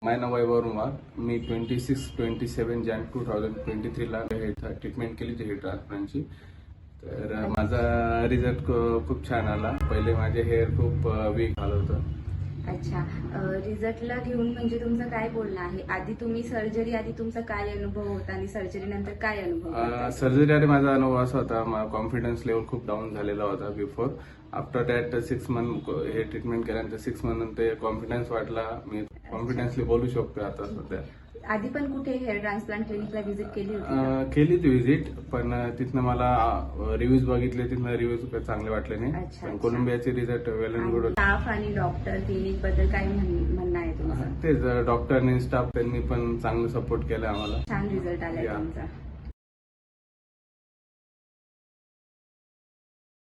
माझं नाव वैभव रुमार. मी 27 जान 2023 ला हे ट्रीटमेंट केली हेअर ट्रान्सप्लांटची. तर माझा रिझल्ट खूप छान आला. पहिले माझे हेअर खूप वीक झालं होतं. अच्छा, रिझल्टला घेऊन म्हणजे तुमचं काय बोलणं आहे? आधी तुम्ही सर्जरी आधी तुमचा काय अनुभव होता आणि सर्जरी नंतर काय अनुभव? सर्जरी आधी माझा अनुभव असा होता, माझा कॉन्फिडन्स लेवल खूप डाऊन झालेला होता बिफोर. आफ्टर दॅट 6 मंथ हे ट्रीटमेंट केल्यानंतर 6 मंथ नंतर कॉन्फिडन्स वाढला. मी कॉन्फिडन्सली बोलू शकतो आता सध्या. आधी पण कुठे हेअर ट्रान्सप्लांट क्लिनिकला व्हिजिट केली होती? केली ती व्हिजिट, पण तिथनं मला रिव्ह्यूज बघितले, तिथनं रिव्ह्यूज चांगले वाटले नाही. पण कोलंबियाचे result well and good. Staff आणि डॉक्टर क्लिनिक बद्दल काय म्हणणं आहे तुमचं? तेच डॉक्टर आणि स्टाफ त्यांनी पण चांगलं सपोर्ट केलं आम्हाला. छान रिझल्ट आलाय तुमचा.